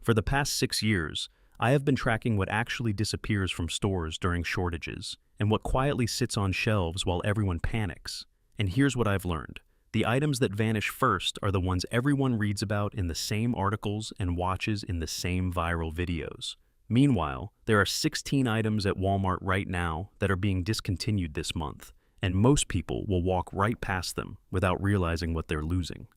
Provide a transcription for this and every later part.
For the past 6 years, I have been tracking what actually disappears from stores during shortages and what quietly sits on shelves while everyone panics. And here's what I've learned. The items that vanish first are the ones everyone reads about in the same articles and watches in the same viral videos. Meanwhile, there are 16 items at Walmart right now that are being discontinued this month, and most people will walk right past them without realizing what they're losing.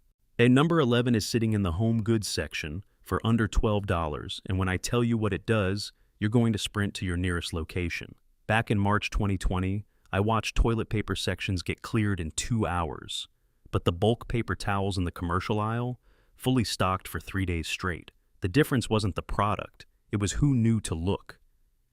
And number 11 is sitting in the home goods section for under $12, and when I tell you what it does, you're going to sprint to your nearest location. Back in March 2020, I watched toilet paper sections get cleared in 2 hours, but the bulk paper towels in the commercial aisle fully stocked for 3 days straight. The difference wasn't the product, it was who knew to look.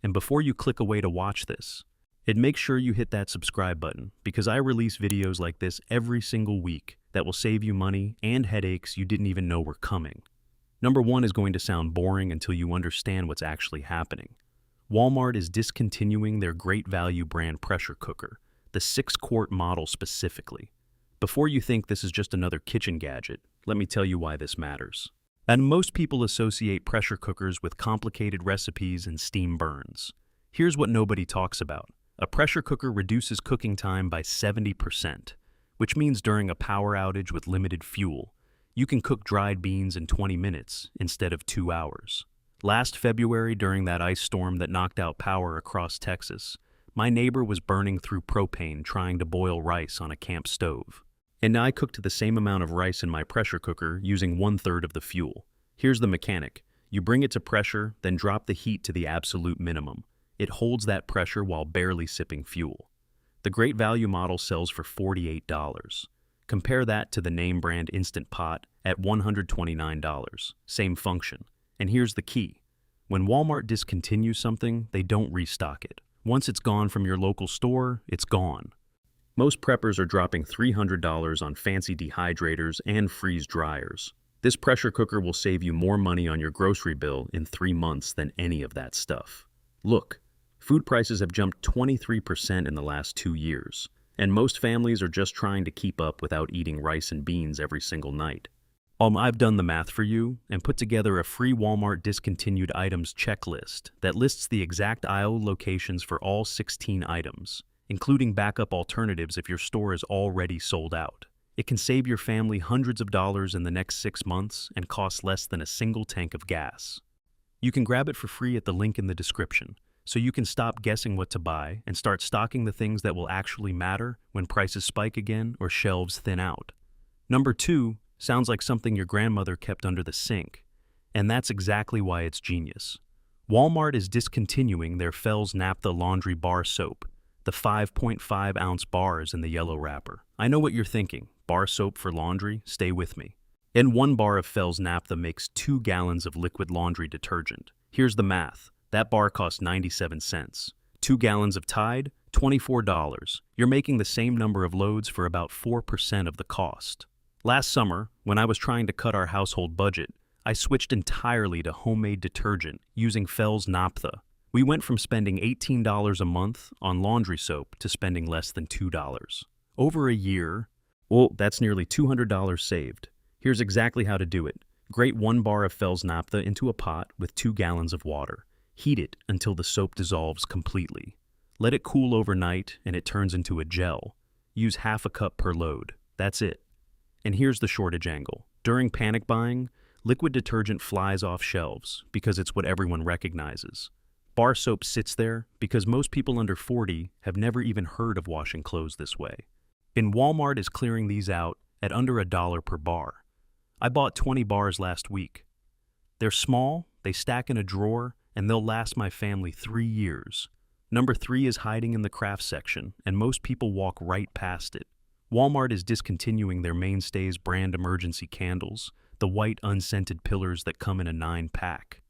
And before you click away to watch this, make sure you hit that subscribe button, because I release videos like this every single week that will save you money and headaches you didn't even know were coming. Number 1 is going to sound boring until you understand what's actually happening. Walmart is discontinuing their great value brand pressure cooker, the 6-quart model specifically. Before you think this is just another kitchen gadget, let me tell you why this matters. And most people associate pressure cookers with complicated recipes and steam burns. Here's what nobody talks about. A pressure cooker reduces cooking time by 70%, which means during a power outage with limited fuel, you can cook dried beans in 20 minutes instead of 2 hours. Last February, during that ice storm that knocked out power across Texas, my neighbor was burning through propane trying to boil rice on a camp stove. And I cooked the same amount of rice in my pressure cooker using 1/3 of the fuel. Here's the mechanic. You bring it to pressure, then drop the heat to the absolute minimum. It holds that pressure while barely sipping fuel. The great value model sells for $48. Compare that to the name brand Instant Pot at $129. Same function. And here's the key. When Walmart discontinues something, they don't restock it. Once it's gone from your local store, it's gone. Most preppers are dropping $300 on fancy dehydrators and freeze dryers. This pressure cooker will save you more money on your grocery bill in 3 months than any of that stuff. Look, food prices have jumped 23% in the last 2 years, and most families are just trying to keep up without eating rice and beans every single night. I've done the math for you and put together a free Walmart discontinued items checklist that lists the exact aisle locations for all 16 items, including backup alternatives if your store is already sold out. It can save your family hundreds of dollars in the next 6 months and costs less than a single tank of gas. You can grab it for free at the link in the description, so you can stop guessing what to buy and start stocking the things that will actually matter when prices spike again or shelves thin out. Number 2 sounds like something your grandmother kept under the sink, and that's exactly why it's genius. Walmart is discontinuing their Fells Naphtha laundry bar soap, the 5.5-ounce bars in the yellow wrapper. I know what you're thinking. Bar soap for laundry? Stay with me. And 1 bar of Fells Naphtha makes 2 gallons of liquid laundry detergent. Here's the math. That bar costs 97 cents. 2 gallons of Tide? $24. You're making the same number of loads for about 4% of the cost. Last summer, when I was trying to cut our household budget, I switched entirely to homemade detergent using Fells Naphtha. We went from spending $18 a month on laundry soap to spending less than $2. Over a year, that's nearly $200 saved. Here's exactly how to do it. Grate 1 bar of Fells Naphtha into a pot with 2 gallons of water. Heat it until the soap dissolves completely. Let it cool overnight and it turns into a gel. Use half a cup per load. That's it. And here's the shortage angle. During panic buying, liquid detergent flies off shelves because it's what everyone recognizes. Bar soap sits there because most people under 40 have never even heard of washing clothes this way. And Walmart is clearing these out at under $1 per bar. I bought 20 bars last week. They're small, they stack in a drawer, and they'll last my family 3 years. Number 3 is hiding in the craft section, and most people walk right past it. Walmart is discontinuing their mainstays brand emergency candles, the white unscented pillars that come in a 9-pack.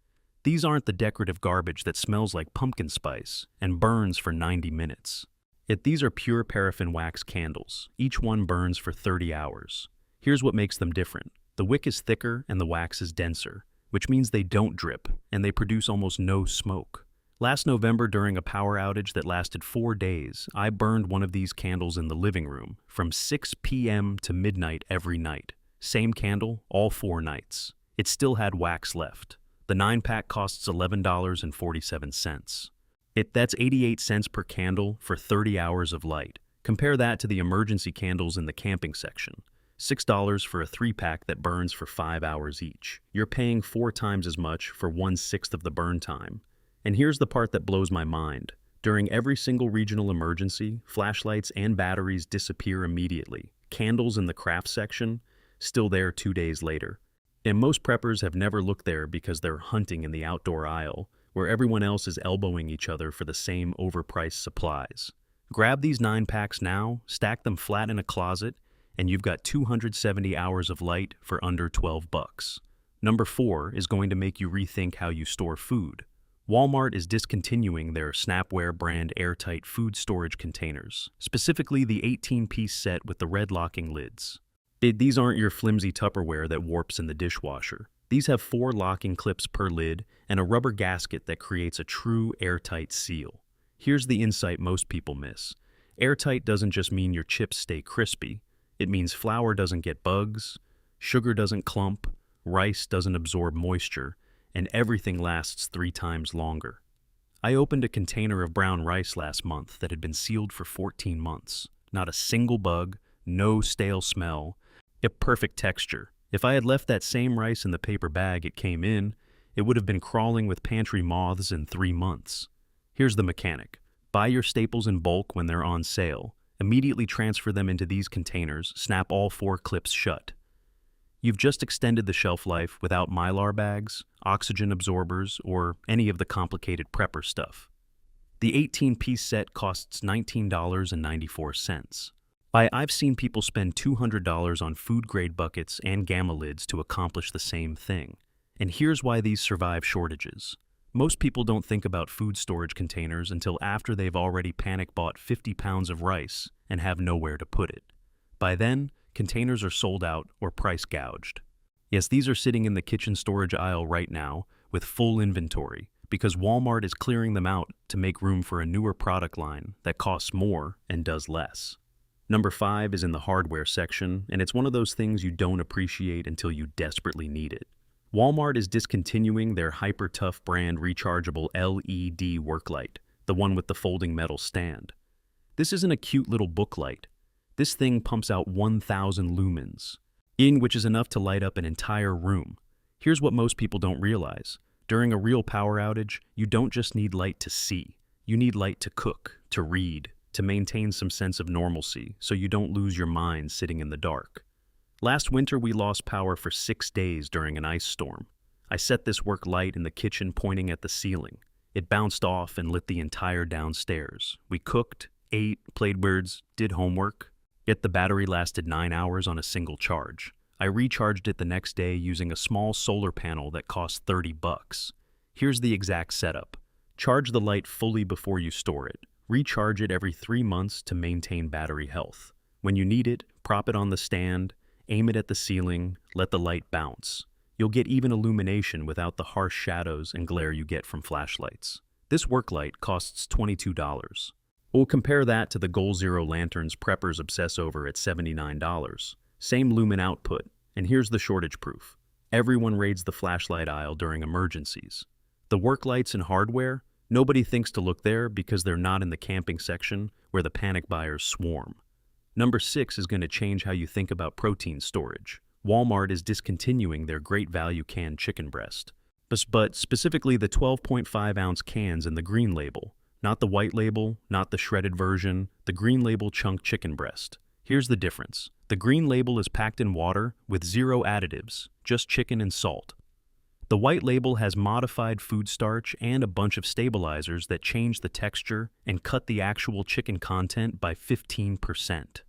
These aren't the decorative garbage that smells like pumpkin spice and burns for 90 minutes. Yet these are pure paraffin wax candles. Each one burns for 30 hours. Here's what makes them different. The wick is thicker and the wax is denser, which means they don't drip and they produce almost no smoke. Last November, during a power outage that lasted 4 days, I burned one of these candles in the living room from 6 p.m. to midnight every night. Same candle, all 4 nights. It still had wax left. The 9-pack costs $11.47. That's 88 cents per candle for 30 hours of light. Compare that to the emergency candles in the camping section. $6 for a 3-pack that burns for 5 hours each. You're paying 4 times as much for 1/6 of the burn time. And here's the part that blows my mind. During every single regional emergency, flashlights and batteries disappear immediately. Candles in the craft section, still there 2 days later. And most preppers have never looked there because they're hunting in the outdoor aisle, where everyone else is elbowing each other for the same overpriced supplies. Grab these 9-packs now, stack them flat in a closet, and you've got 270 hours of light for under $12. Number 4 is going to make you rethink how you store food. Walmart is discontinuing their Snapware brand airtight food storage containers, specifically the 18-piece set with the red locking lids. These aren't your flimsy Tupperware that warps in the dishwasher. These have 4 locking clips per lid and a rubber gasket that creates a true airtight seal. Here's the insight most people miss. Airtight doesn't just mean your chips stay crispy. It means flour doesn't get bugs, sugar doesn't clump, rice doesn't absorb moisture, and everything lasts 3 times longer. I opened a container of brown rice last month that had been sealed for 14 months. Not a single bug, no stale smell, a perfect texture. If I had left that same rice in the paper bag it came in, it would have been crawling with pantry moths in 3 months. Here's the mechanic. Buy your staples in bulk when they're on sale. Immediately transfer them into these containers, snap all 4 clips shut. You've just extended the shelf life without Mylar bags, oxygen absorbers, or any of the complicated prepper stuff. The 18-piece set costs $19.94. I've seen people spend $200 on food-grade buckets and gamma lids to accomplish the same thing. And here's why these survive shortages. Most people don't think about food storage containers until after they've already panic-bought 50 pounds of rice and have nowhere to put it. By then, containers are sold out or price gouged. Yes, these are sitting in the kitchen storage aisle right now with full inventory because Walmart is clearing them out to make room for a newer product line that costs more and does less. Number 5 is in the hardware section, and it's one of those things you don't appreciate until you desperately need it. Walmart is discontinuing their hyper-tough brand rechargeable LED work light, the one with the folding metal stand. This isn't a cute little book light. This thing pumps out 1,000 lumens, which is enough to light up an entire room. Here's what most people don't realize. During a real power outage, you don't just need light to see. You need light to cook, to read, to maintain some sense of normalcy so you don't lose your mind sitting in the dark. Last winter, we lost power for 6 days during an ice storm. I set this work light in the kitchen pointing at the ceiling. It bounced off and lit the entire downstairs. We cooked, ate, played birds, did homework. Yet the battery lasted 9 hours on a single charge. I recharged it the next day using a small solar panel that cost $30. Here's the exact setup. Charge the light fully before you store it. Recharge it every 3 months to maintain battery health. When you need it, prop it on the stand, aim it at the ceiling, let the light bounce. You'll get even illumination without the harsh shadows and glare you get from flashlights. This work light costs $22. We'll compare that to the Goal Zero lanterns preppers obsess over at $79. Same lumen output, and here's the shortage proof. Everyone raids the flashlight aisle during emergencies. The work lights and hardware, nobody thinks to look there because they're not in the camping section where the panic buyers swarm. Number 6 is going to change how you think about protein storage. Walmart is discontinuing their great value canned chicken breast, but specifically the 12.5-ounce cans in the green label. Not the white label, not the shredded version, the green label chunk chicken breast. Here's the difference. The green label is packed in water with 0 additives, just chicken and salt. The white label has modified food starch and a bunch of stabilizers that change the texture and cut the actual chicken content by 15%.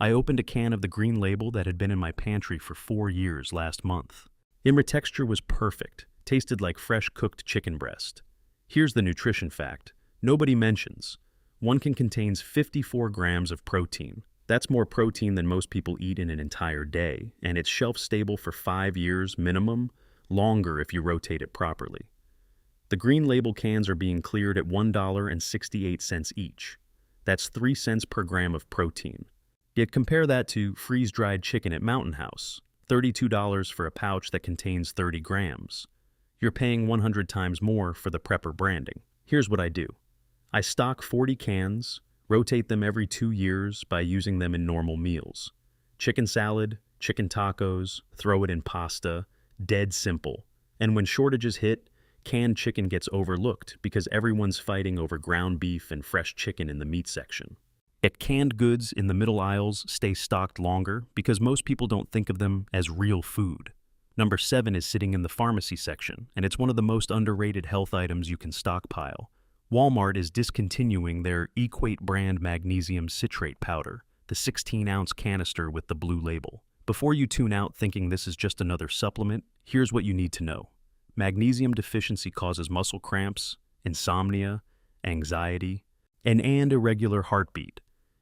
I opened a can of the green label that had been in my pantry for 4 years last month. The texture was perfect, tasted like fresh cooked chicken breast. Here's the nutrition fact. Nobody mentions. One can contains 54 grams of protein. That's more protein than most people eat in an entire day, and it's shelf-stable for 5 years minimum, longer if you rotate it properly. The green label cans are being cleared at $1.68 each. That's 3 cents per gram of protein. Yet compare that to freeze-dried chicken at Mountain House, $32 for a pouch that contains 30 grams. you're paying 100 times more for the prepper branding. Here's what I do. I stock 40 cans, rotate them every 2 years by using them in normal meals. Chicken salad, chicken tacos, throw it in pasta, dead simple. And when shortages hit, canned chicken gets overlooked because everyone's fighting over ground beef and fresh chicken in the meat section. Yet canned goods in the middle aisles stay stocked longer because most people don't think of them as real food. Number 7 is sitting in the pharmacy section, and it's one of the most underrated health items you can stockpile. Walmart is discontinuing their Equate brand magnesium citrate powder, the 16-ounce canister with the blue label. Before you tune out thinking this is just another supplement, here's what you need to know. Magnesium deficiency causes muscle cramps, insomnia, anxiety, and irregular heartbeat.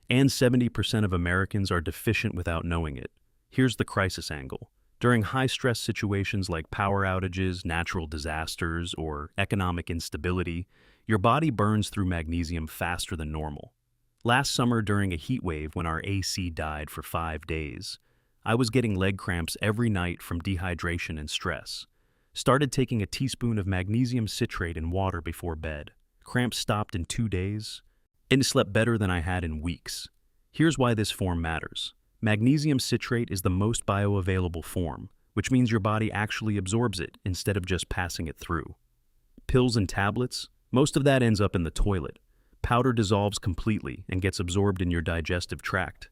And 70% of Americans are deficient without knowing it. Here's the crisis angle. During high-stress situations like power outages, natural disasters, or economic instability, your body burns through magnesium faster than normal. Last summer, during a heat wave when our AC died for 5 days, I was getting leg cramps every night from dehydration and stress. Started taking a teaspoon of magnesium citrate in water before bed. Cramps stopped in 2 days, and slept better than I had in weeks. Here's why this form matters. Magnesium citrate is the most bioavailable form, which means your body actually absorbs it instead of just passing it through. Pills and tablets, most of that ends up in the toilet. Powder dissolves completely and gets absorbed in your digestive tract.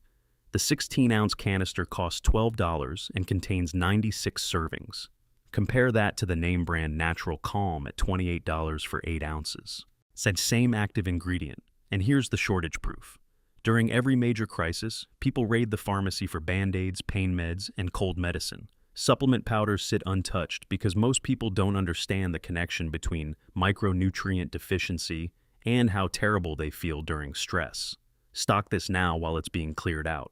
The 16-ounce canister costs $12 and contains 96 servings. Compare that to the name brand Natural Calm at $28 for 8 ounces. Said same active ingredient, and here's the shortage proof. During every major crisis, people raid the pharmacy for Band-Aids, pain meds, and cold medicine. Supplement powders sit untouched because most people don't understand the connection between micronutrient deficiency and how terrible they feel during stress. Stock this now while it's being cleared out.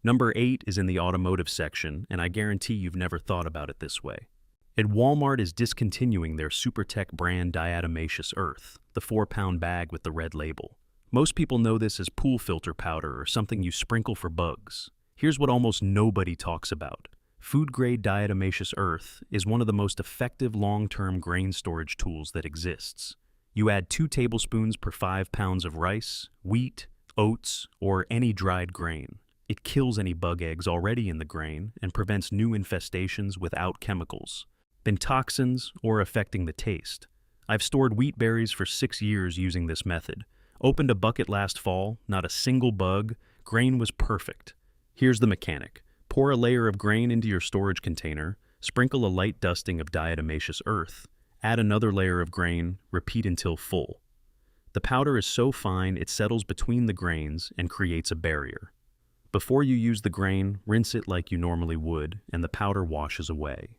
Number 8 is in the automotive section, and I guarantee you've never thought about it this way. And Walmart is discontinuing their SuperTech brand diatomaceous earth, the 4-pound bag with the red label. Most people know this as pool filter powder or something you sprinkle for bugs. Here's what almost nobody talks about. Food-grade diatomaceous earth is one of the most effective long-term grain storage tools that exists. You add 2 tablespoons per 5 pounds of rice, wheat, oats, or any dried grain. It kills any bug eggs already in the grain and prevents new infestations without chemicals, then toxins, or affecting the taste. I've stored wheat berries for 6 years using this method. Opened a bucket last fall, not a single bug, grain was perfect. Here's the mechanic. Pour a layer of grain into your storage container, sprinkle a light dusting of diatomaceous earth, add another layer of grain, repeat until full. The powder is so fine it settles between the grains and creates a barrier. Before you use the grain, rinse it like you normally would, and the powder washes away.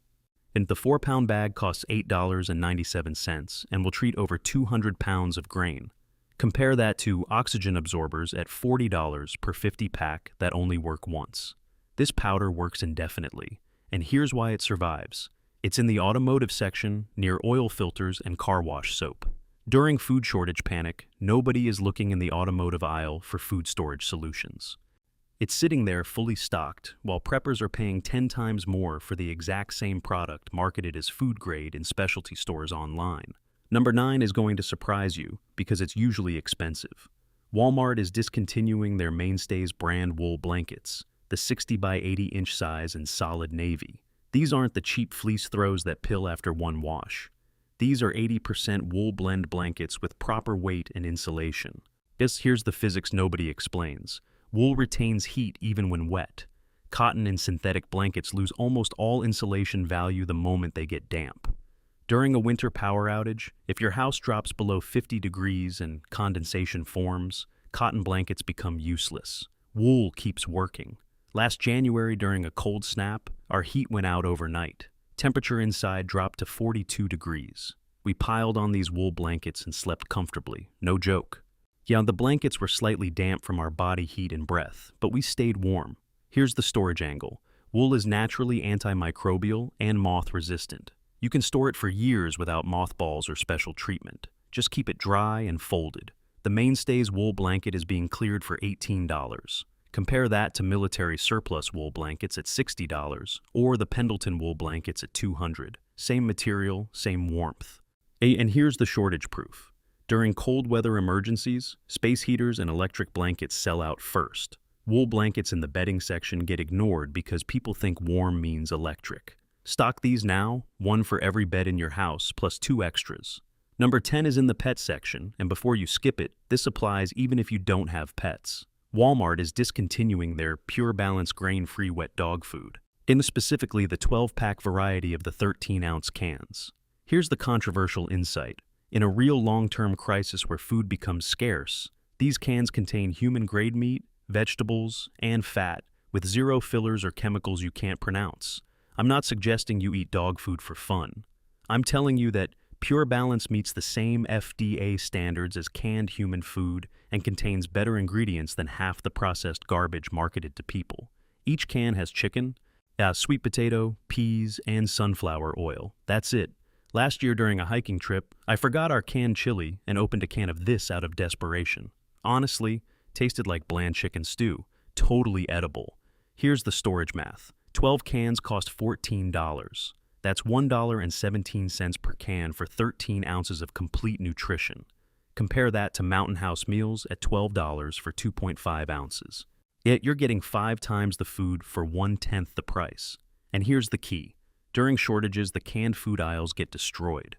And the 4-pound bag costs $8.97 and will treat over 200 pounds of grain. Compare that to oxygen absorbers at $40 per 50 pack that only work once. This powder works indefinitely, and here's why it survives. It's in the automotive section near oil filters and car wash soap. During food shortage panic, nobody is looking in the automotive aisle for food storage solutions. It's sitting there fully stocked, while preppers are paying 10 times more for the exact same product marketed as food grade in specialty stores online. Number 9 is going to surprise you because it's usually expensive. Walmart is discontinuing their Mainstays brand wool blankets, the 60 by 80 inch size in solid navy. These aren't the cheap fleece throws that pill after one wash. These are 80% wool blend blankets with proper weight and insulation. Here's the physics nobody explains. Wool retains heat even when wet. Cotton and synthetic blankets lose almost all insulation value the moment they get damp. During a winter power outage, if your house drops below 50 degrees and condensation forms, cotton blankets become useless. Wool keeps working. Last January, during a cold snap, our heat went out overnight. Temperature inside dropped to 42 degrees. We piled on these wool blankets and slept comfortably, no joke. Yeah, the blankets were slightly damp from our body heat and breath, but we stayed warm. Here's the storage angle. Wool is naturally antimicrobial and moth-resistant. You can store it for years without mothballs or special treatment. Just keep it dry and folded. The Mainstays wool blanket is being cleared for $18. Compare that to military surplus wool blankets at $60 or the Pendleton wool blankets at $200. same material, same warmth. And here's the shortage proof. During cold weather emergencies, space heaters and electric blankets sell out first. Wool blankets in the bedding section get ignored because people think warm means electric. Stock these now, one for every bed in your house, plus 2 extras. Number 10 is in the pet section, and before you skip it, this applies even if you don't have pets. Walmart is discontinuing their Pure Balance grain-free wet dog food, in specifically the 12-pack variety of the 13-ounce cans. Here's the controversial insight. In a real long-term crisis where food becomes scarce, these cans contain human-grade meat, vegetables, and fat, with 0 fillers or chemicals you can't pronounce. I'm not suggesting you eat dog food for fun. I'm telling you that Pure Balance meets the same FDA standards as canned human food and contains better ingredients than half the processed garbage marketed to people. Each can has chicken, sweet potato, peas, and sunflower oil. That's it. Last year during a hiking trip, I forgot our canned chili and opened a can of this out of desperation. Honestly, tasted like bland chicken stew. Totally edible. Here's the storage math. 12 cans cost $14. That's $1.17 per can for 13 ounces of complete nutrition. Compare that to Mountain House meals at $12 for 2.5 ounces. Yet you're getting 5 times the food for 1/10 the price. And here's the key. During shortages, the canned food aisles get destroyed.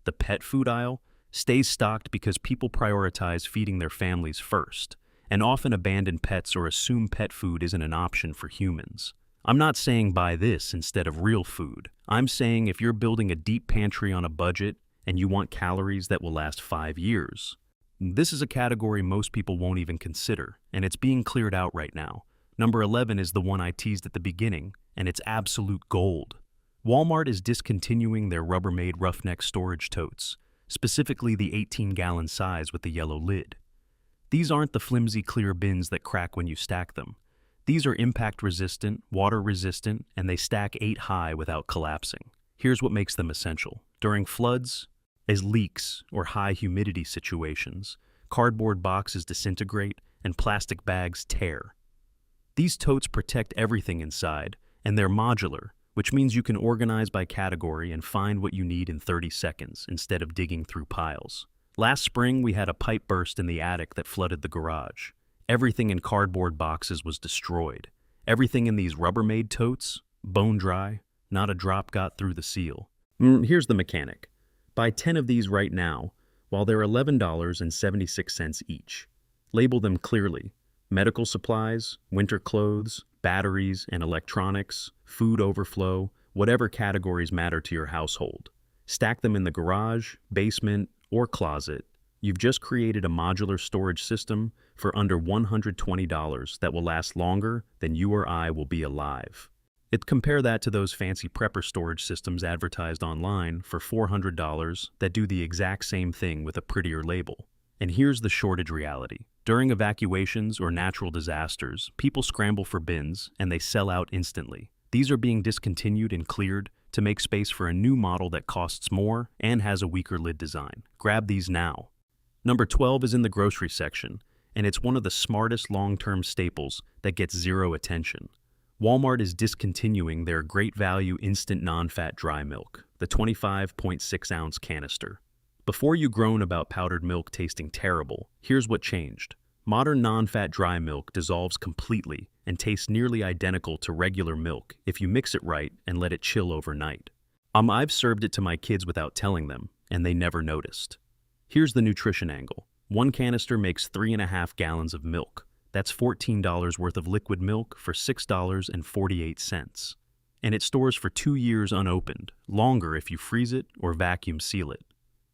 The pet food aisle stays stocked because people prioritize feeding their families first, and often abandon pets or assume pet food isn't an option for humans. I'm not saying buy this instead of real food. I'm saying if you're building a deep pantry on a budget and you want calories that will last 5 years, this is a category most people won't even consider, and it's being cleared out right now. Number 11 is the one I teased at the beginning, and it's absolute gold. Walmart is discontinuing their Rubbermaid roughneck storage totes, specifically the 18-gallon size with the yellow lid. These aren't the flimsy clear bins that crack when you stack them. These are impact-resistant, water-resistant, and they stack 8 high without collapsing. Here's what makes them essential. During floods, as leaks or high humidity situations, cardboard boxes disintegrate and plastic bags tear. These totes protect everything inside, and they're modular, which means you can organize by category and find what you need in 30 seconds instead of digging through piles. Last spring, we had a pipe burst in the attic that flooded the garage. Everything in cardboard boxes was destroyed. Everything in these Rubbermaid totes, bone dry, not a drop got through the seal. Here's the mechanic. Buy 10 of these right now, while they're $11.76 each. Label them clearly. Medical supplies, winter clothes, batteries and electronics, food overflow, whatever categories matter to your household. Stack them in the garage, basement, or closet. You've just created a modular storage system for under $120 that will last longer than you or I will be alive. Compare that to those fancy prepper storage systems advertised online for $400 that do the exact same thing with a prettier label. And here's the shortage reality. During evacuations or natural disasters, people scramble for bins and they sell out instantly. These are being discontinued and cleared to make space for a new model that costs more and has a weaker lid design. Grab these now. Number 12 is in the grocery section, and it's one of the smartest long-term staples that gets zero attention. Walmart is discontinuing their great value instant non-fat dry milk, the 25.6-ounce canister. Before you groan about powdered milk tasting terrible, here's what changed. Modern non-fat dry milk dissolves completely and tastes nearly identical to regular milk if you mix it right and let it chill overnight. I've served it to my kids without telling them, and they never noticed. Here's the nutrition angle. One canister makes 3.5 gallons of milk. That's $14 worth of liquid milk for $6.48. And it stores for 2 years unopened, longer if you freeze it or vacuum seal it.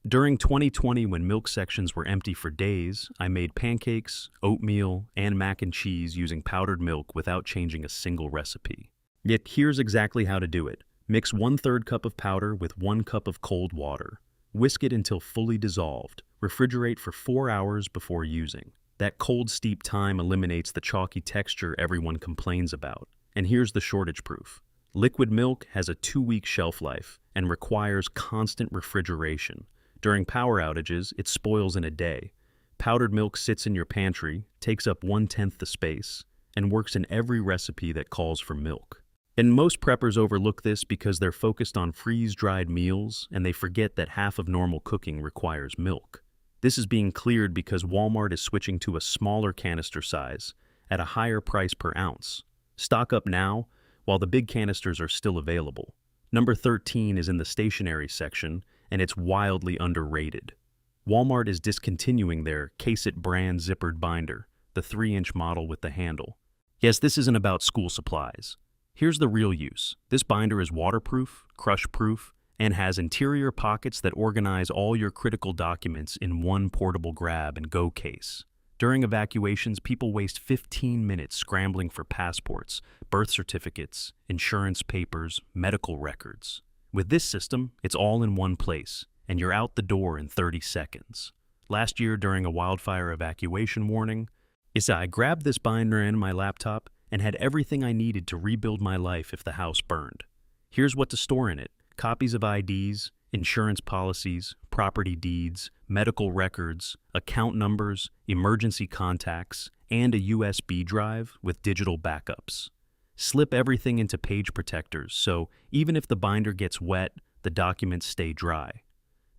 During 2020, when milk sections were empty for days, I made pancakes, oatmeal, and mac and cheese using powdered milk without changing a single recipe. Yet here's exactly how to do it. Mix 1/3 cup of powder with 1 cup of cold water. Whisk it until fully dissolved. Refrigerate for 4 hours before using. That cold steep time eliminates the chalky texture everyone complains about. And here's the shortage proof. Liquid milk has a 2-week shelf life and requires constant refrigeration. During power outages, it spoils in a day. Powdered milk sits in your pantry, takes up 1/10 the space, and works in every recipe that calls for milk. And most preppers overlook this because they're focused on freeze-dried meals and they forget that half of normal cooking requires milk. This is being cleared because Walmart is switching to a smaller canister size at a higher price per ounce. Stock up now while the big canisters are still available. Number 13 is in the stationery section, and it's wildly underrated. Walmart is discontinuing their Case-It brand zippered binder, the 3-inch model with the handle. Yes, this isn't about school supplies. Here's the real use. This binder is waterproof, crush-proof, and has interior pockets that organize all your critical documents in one portable grab-and-go case. During evacuations, people waste 15 minutes scrambling for passports, birth certificates, insurance papers, medical records. With this system, it's all in one place, and you're out the door in 30 seconds. Last year, during a wildfire evacuation warning, I grabbed this binder and my laptop and had everything I needed to rebuild my life if the house burned. Here's what to store in it: copies of IDs, insurance policies, property deeds, medical records, account numbers, emergency contacts, and a USB drive with digital backups. Slip everything into page protectors so even if the binder gets wet, the documents stay dry.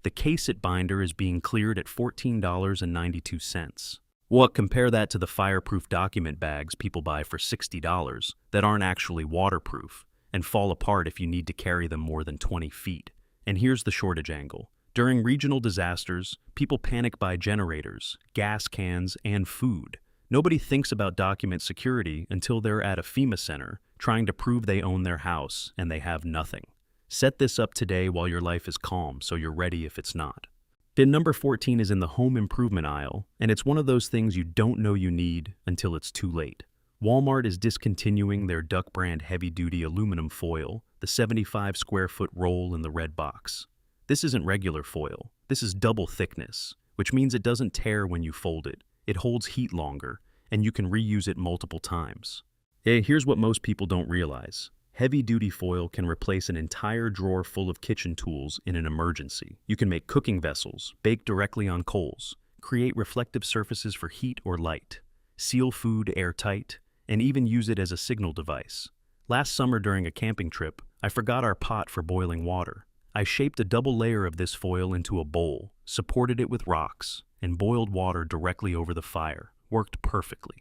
The Case-It binder is being cleared at $14.92. Well, compare that to the fireproof document bags people buy for $60 that aren't actually waterproof and fall apart if you need to carry them more than 20 feet. And here's the shortage angle. During regional disasters, people panic buy generators, gas cans, and food. Nobody thinks about document security until they're at a FEMA center trying to prove they own their house and they have nothing. Set this up today while your life is calm so you're ready if it's not. Bin number 14 is in the home improvement aisle, and it's one of those things you don't know you need until it's too late. Walmart is discontinuing their Duck brand heavy-duty aluminum foil, the 75 square foot roll in the red box. This isn't regular foil. This is double thickness, which means it doesn't tear when you fold it. It holds heat longer, and you can reuse it multiple times. Here's what most people don't realize. Heavy-duty foil can replace an entire drawer full of kitchen tools in an emergency. You can make cooking vessels, bake directly on coals, create reflective surfaces for heat or light, seal food airtight, and even use it as a signal device. Last summer during a camping trip, I forgot our pot for boiling water. I shaped a double layer of this foil into a bowl, supported it with rocks, and boiled water directly over the fire. Worked perfectly.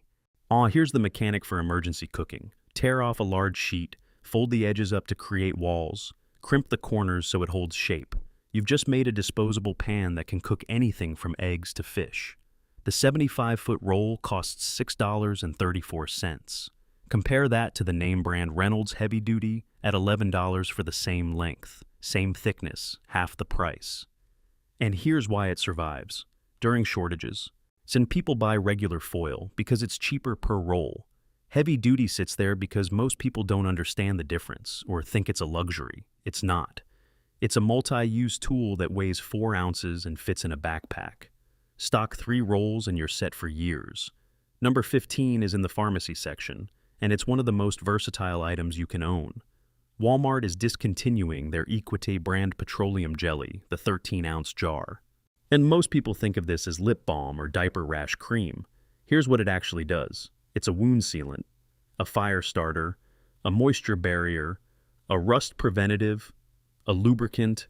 Here's the mechanic for emergency cooking. Tear off a large sheet, fold the edges up to create walls, crimp the corners so it holds shape. You've just made a disposable pan that can cook anything from eggs to fish. The 75-foot roll costs $6.34. Compare that to the name brand Reynolds Heavy Duty at $11 for the same length, same thickness, half the price. And here's why it survives. During shortages, since people buy regular foil because it's cheaper per roll, Heavy Duty sits there because most people don't understand the difference or think it's a luxury. It's not. It's a multi-use tool that weighs 4 ounces and fits in a backpack. Stock 3 rolls and you're set for years. Number 15 is in the pharmacy section, and it's one of the most versatile items you can own. Walmart is discontinuing their Equate brand petroleum jelly, the 13-ounce jar. And most people think of this as lip balm or diaper rash cream. Here's what it actually does. It's a wound sealant, a fire starter, a moisture barrier, a rust preventative, a lubricant,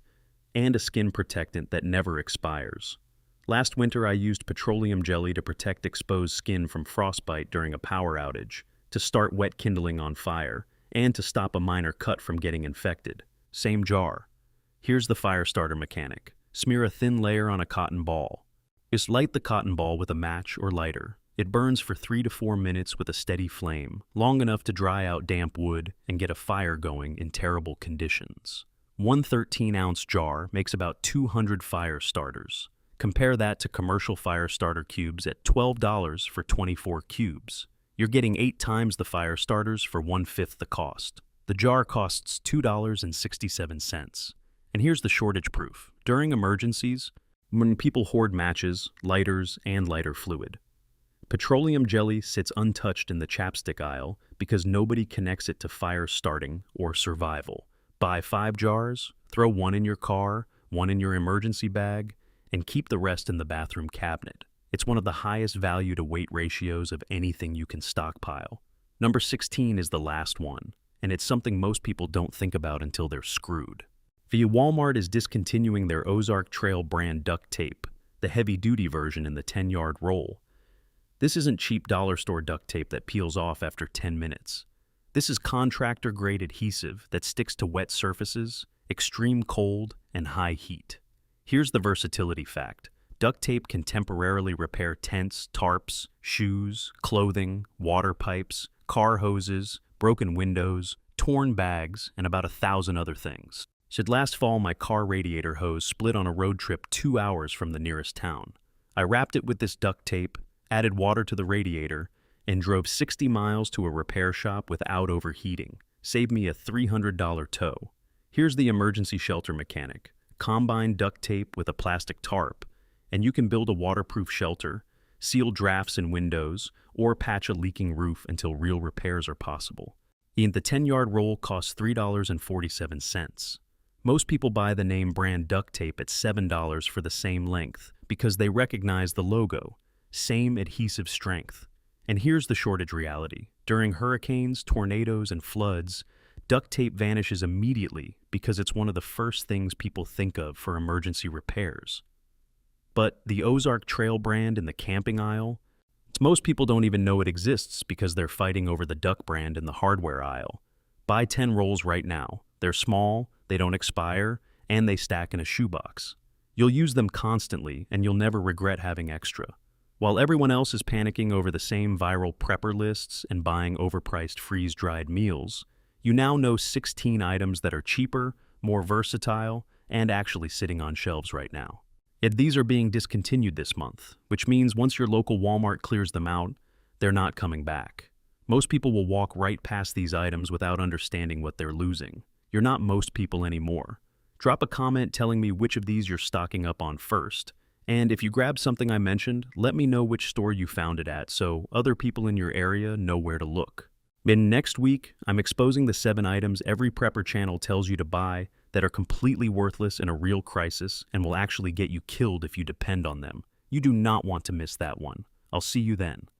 and a skin protectant that never expires. Last winter I used petroleum jelly to protect exposed skin from frostbite during a power outage, to start wet kindling on fire, and to stop a minor cut from getting infected. Same jar. Here's the fire starter mechanic. Smear a thin layer on a cotton ball. Just light the cotton ball with a match or lighter. It burns for 3 to 4 minutes with a steady flame, long enough to dry out damp wood and get a fire going in terrible conditions. One 13-ounce jar makes about 200 fire starters. Compare that to commercial fire starter cubes at $12 for 24 cubes. You're getting 8 times the fire starters for 1/5 the cost. The jar costs $2.67. And here's the shortage proof. During emergencies, when people hoard matches, lighters, and lighter fluid, petroleum jelly sits untouched in the chapstick aisle because nobody connects it to fire starting or survival. Buy 5 jars, throw 1 in your car, 1 in your emergency bag, and keep the rest in the bathroom cabinet. It's one of the highest value to weight ratios of anything you can stockpile. Number 16 is the last one, and it's something most people don't think about until they're screwed. Walmart is discontinuing their Ozark Trail brand duct tape, the heavy-duty version in the 10-yard roll. This isn't cheap dollar store duct tape that peels off after 10 minutes. This is contractor-grade adhesive that sticks to wet surfaces, extreme cold, and high heat. Here's the versatility fact. Duct tape can temporarily repair tents, tarps, shoes, clothing, water pipes, car hoses, broken windows, torn bags, and about 1,000 other things. Said last fall my car radiator hose split on a road trip 2 hours from the nearest town. I wrapped it with this duct tape, added water to the radiator, and drove 60 miles to a repair shop without overheating. Saved me a $300 tow. Here's the emergency shelter mechanic. Combine duct tape with a plastic tarp, and you can build a waterproof shelter, seal drafts in windows, or patch a leaking roof until real repairs are possible. The 10-yard roll costs $3.47. Most people buy the name brand duct tape at $7 for the same length because they recognize the logo, same adhesive strength. And here's the shortage reality. During hurricanes, tornadoes, and floods, duct tape vanishes immediately because it's one of the first things people think of for emergency repairs. But the Ozark Trail brand in the camping aisle, most people don't even know it exists because they're fighting over the duck brand in the hardware aisle. Buy 10 rolls right now. They're small, they don't expire, and they stack in a shoebox. You'll use them constantly, and you'll never regret having extra. While everyone else is panicking over the same viral prepper lists and buying overpriced freeze-dried meals, you now know 16 items that are cheaper, more versatile, and actually sitting on shelves right now. Yet these are being discontinued this month, which means once your local Walmart clears them out, they're not coming back. Most people will walk right past these items without understanding what they're losing. You're not most people anymore. Drop a comment telling me which of these you're stocking up on first. And if you grab something I mentioned, let me know which store you found it at so other people in your area know where to look. And next week, I'm exposing the 7 items every prepper channel tells you to buy that are completely worthless in a real crisis and will actually get you killed if you depend on them. You do not want to miss that one. I'll see you then.